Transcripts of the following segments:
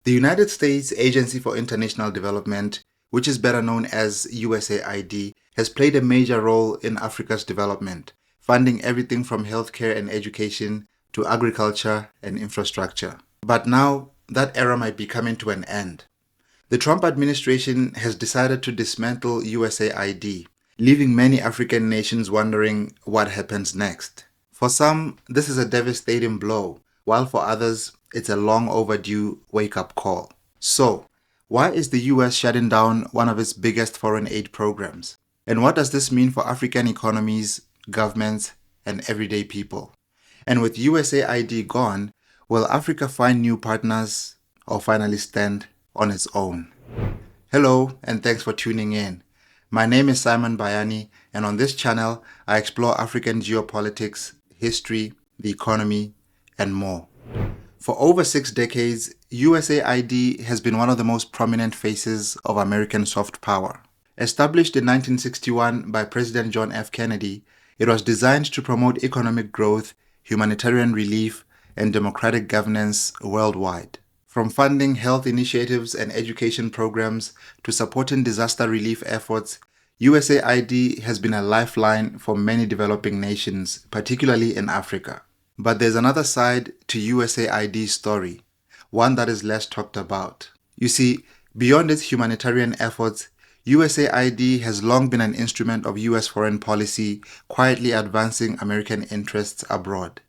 The United States Agency for International Development, which is better known as USAID, has played a major role in Africa's development, funding everything from healthcare and education to agriculture and infrastructure. But now, that era might be coming to an end. The Trump administration has decided to dismantle USAID, leaving many African nations wondering what happens next. For some, this is a devastating blow, while for others, it's a long overdue wake-up call. So, why is the US shutting down one of its biggest foreign aid programs? And what does this mean for African economies, governments, and everyday people? And with USAID gone, will Africa find new partners or finally stand on its own? Hello, and thanks for tuning in. My name is Simon Bayani, and on this channel, I explore African geopolitics, history, the economy, and more. For over 6 decades, USAID has been one of the most prominent faces of American soft power. Established in 1961 by President John F. Kennedy, it was designed to promote economic growth, humanitarian relief, and democratic governance worldwide. From funding health initiatives and education programs to supporting disaster relief efforts, USAID has been a lifeline for many developing nations, particularly in Africa. But there's another side to USAID's story, one that is less talked about. You see, beyond its humanitarian efforts, USAID has long been an instrument of US foreign policy, quietly advancing American interests abroad.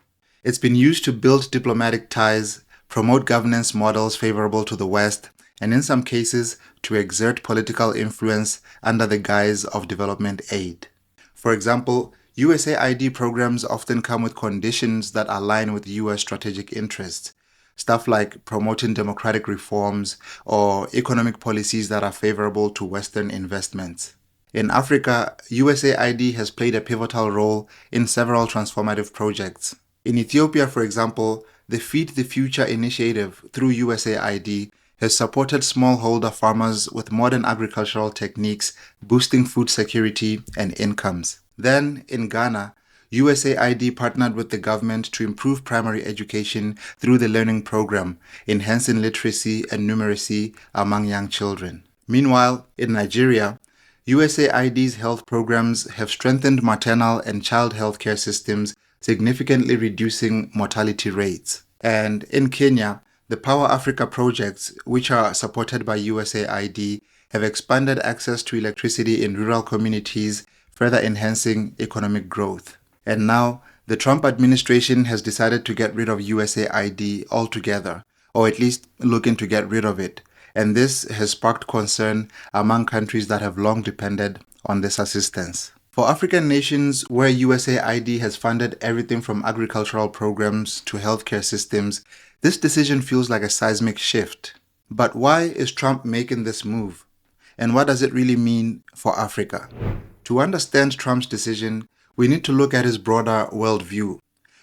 It's been used to build diplomatic ties, promote governance models favorable to the West, and in some cases, to exert political influence under the guise of development aid. For example, USAID programs often come with conditions that align with US strategic interests, stuff like promoting democratic reforms or economic policies that are favorable to Western investments. In Africa, USAID has played a pivotal role in several transformative projects. In Ethiopia, for example, the Feed the Future initiative through USAID has supported smallholder farmers with modern agricultural techniques, boosting food security and incomes. Then, in Ghana, USAID partnered with the government to improve primary education through the Learning Program, enhancing literacy and numeracy among young children. Meanwhile, in Nigeria, USAID's health programs have strengthened maternal and child health care systems, significantly reducing mortality rates. And in Kenya, the Power Africa projects, which are supported by USAID, have expanded access to electricity in rural communities, further enhancing economic growth. And now, the Trump administration has decided to get rid of USAID altogether, or at least looking to get rid of it. And this has sparked concern among countries that have long depended on this assistance. For African nations where USAID has funded everything from agricultural programs to healthcare systems, this decision feels like a seismic shift. But why is Trump making this move? And what does it really mean for Africa? To understand Trump's decision, we need to look at his broader worldview,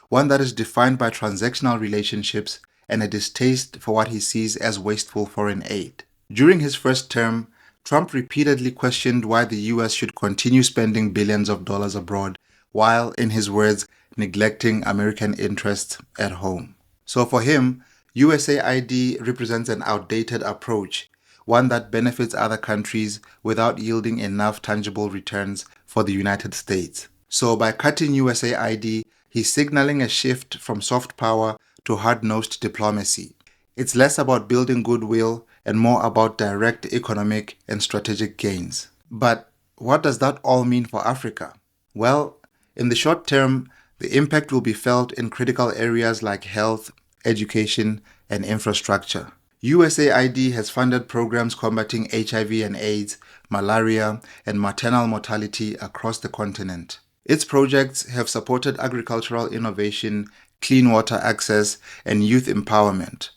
one that is defined by transactional relationships and a distaste for what he sees as wasteful foreign aid. During his first term, Trump repeatedly questioned why the US should continue spending billions of dollars abroad, while, in his words, neglecting American interests at home. So for him, USAID represents an outdated approach, one that benefits other countries without yielding enough tangible returns for the United States. So by cutting USAID, he's signaling a shift from soft power to hard-nosed diplomacy. It's less about building goodwill and more about direct economic and strategic gains. But what does that all mean for Africa? Well, in the short term, the impact will be felt in critical areas like health, education, and infrastructure. USAID has funded programs combating HIV and AIDS, malaria, and maternal mortality across the continent. Its projects have supported agricultural innovation, clean water access, and youth empowerment.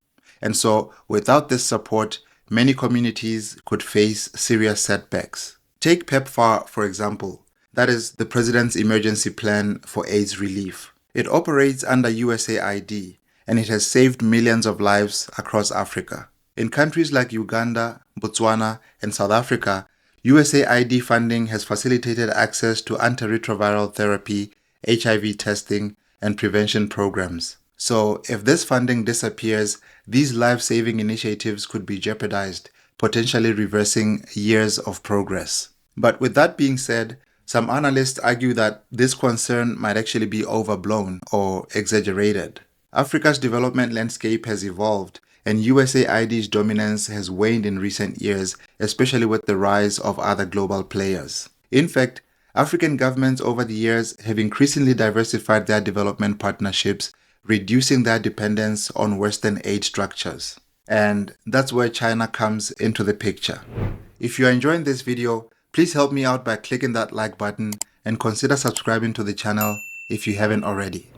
And so, without this support, many communities could face serious setbacks. Take PEPFAR, for example. That is the President's Emergency Plan for AIDS Relief. It operates under USAID, and it has saved millions of lives across Africa. In countries like Uganda, Botswana, and South Africa, USAID funding has facilitated access to antiretroviral therapy, HIV testing, and prevention programs. So if this funding disappears, these life-saving initiatives could be jeopardized, potentially reversing years of progress. But with that being said, some analysts argue that this concern might actually be overblown or exaggerated. Africa's development landscape has evolved, and USAID's dominance has waned in recent years, especially with the rise of other global players. In fact, African governments over the years have increasingly diversified their development partnerships, reducing their dependence on Western aid structures. And that's where China comes into the picture. If you are enjoying this video, please help me out by clicking that like button and consider subscribing to the channel if you haven't already.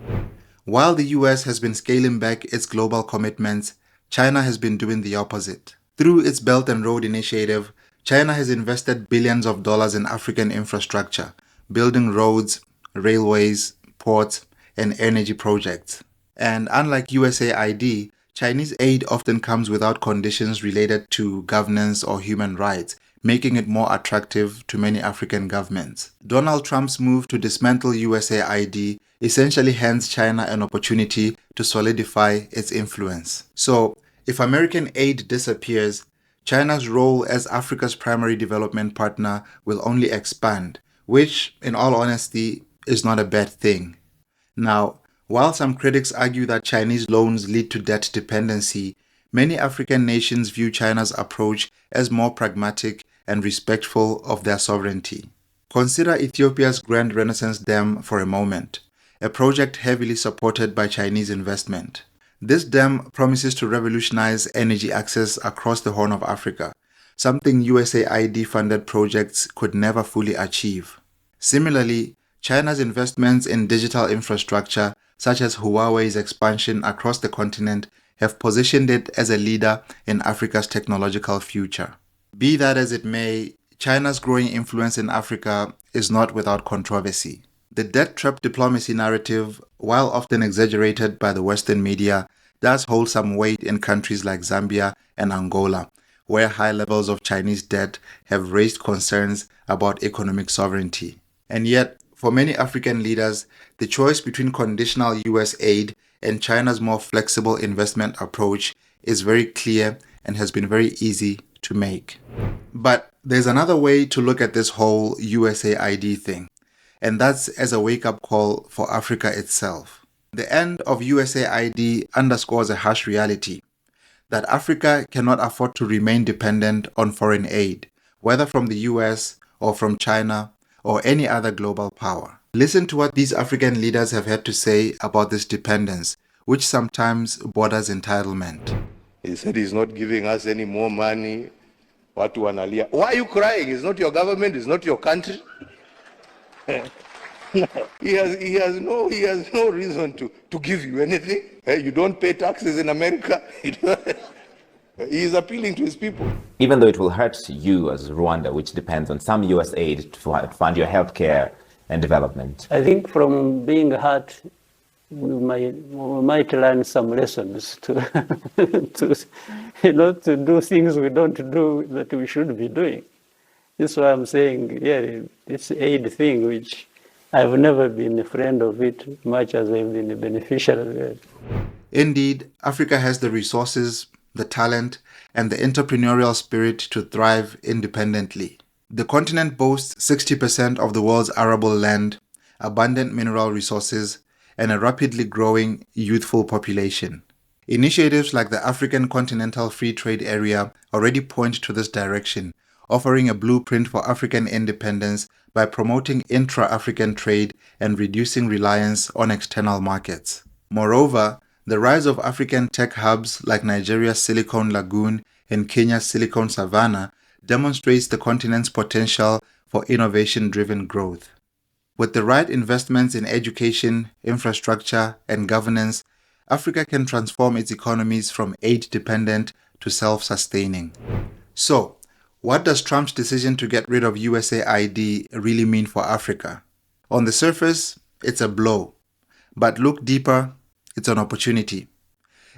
While the US has been scaling back its global commitments, China has been doing the opposite. Through its Belt and Road Initiative, China has invested billions of dollars in African infrastructure, building roads, railways, ports, and energy projects. And unlike USAID, Chinese aid often comes without conditions related to governance or human rights, making it more attractive to many African governments. Donald Trump's move to dismantle USAID essentially hands China an opportunity to solidify its influence. So, if American aid disappears, China's role as Africa's primary development partner will only expand, which, in all honesty, is not a bad thing. Now, while some critics argue that Chinese loans lead to debt dependency, many African nations view China's approach as more pragmatic and respectful of their sovereignty. Consider Ethiopia's Grand Renaissance Dam for a moment, a project heavily supported by Chinese investment. This dam promises to revolutionize energy access across the Horn of Africa, something USAID-funded projects could never fully achieve. Similarly, China's investments in digital infrastructure, such as Huawei's expansion across the continent, have positioned it as a leader in Africa's technological future. Be that as it may, China's growing influence in Africa is not without controversy. The debt trap diplomacy narrative, while often exaggerated by the Western media, does hold some weight in countries like Zambia and Angola, where high levels of Chinese debt have raised concerns about economic sovereignty. And yet, for many African leaders, the choice between conditional US aid and China's more flexible investment approach is very clear and has been very easy to make. But there's another way to look at this whole USAID thing, and that's as a wake-up call for Africa itself. The end of USAID underscores a harsh reality that Africa cannot afford to remain dependent on foreign aid, whether from the US or from China or any other global power. Listen to what these African leaders have had to say about this dependence, which sometimes borders entitlement. He said he's not giving us any more money. Watu wanalia. Why are you crying? It's not your government, it's not your country. He has no reason to give you anything. You don't pay taxes in America. He is appealing to his people. Even though it will hurt you as Rwanda, which depends on some US aid to fund your healthcare and development. I think from being hurt, we might learn some lessons to to do things we don't do that we should be doing. This is why I'm saying, this aid thing, which I've never been a friend of it, much as I've been a beneficiary of it. Indeed, Africa has the resources, the talent, and the entrepreneurial spirit to thrive independently. The continent boasts 60% of the world's arable land, abundant mineral resources, and a rapidly growing youthful population. Initiatives like the African Continental Free Trade Area already point to this direction, offering a blueprint for African independence by promoting intra-African trade and reducing reliance on external markets. Moreover, the rise of African tech hubs like Nigeria's Silicon Lagoon and Kenya's Silicon Savannah demonstrates the continent's potential for innovation-driven growth. With the right investments in education, infrastructure, and governance, Africa can transform its economies from aid-dependent to self-sustaining. So, what does Trump's decision to get rid of USAID really mean for Africa? On the surface, it's a blow. But look deeper, it's an opportunity.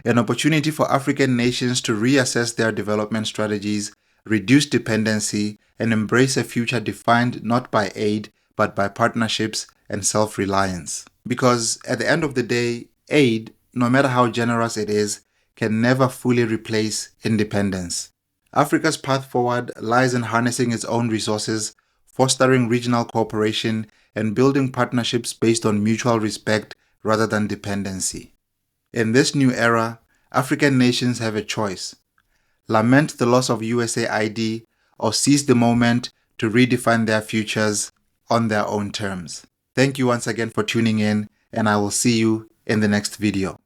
An opportunity for African nations to reassess their development strategies, reduce dependency, and embrace a future defined not by aid, but by partnerships and self-reliance. Because at the end of the day, aid no matter how generous it is, can never fully replace independence. Africa's path forward lies in harnessing its own resources, fostering regional cooperation, and building partnerships based on mutual respect rather than dependency. In this new era, African nations have a choice: lament the loss of USAID or seize the moment to redefine their futures on their own terms. Thank you once again for tuning in, and I will see you in the next video.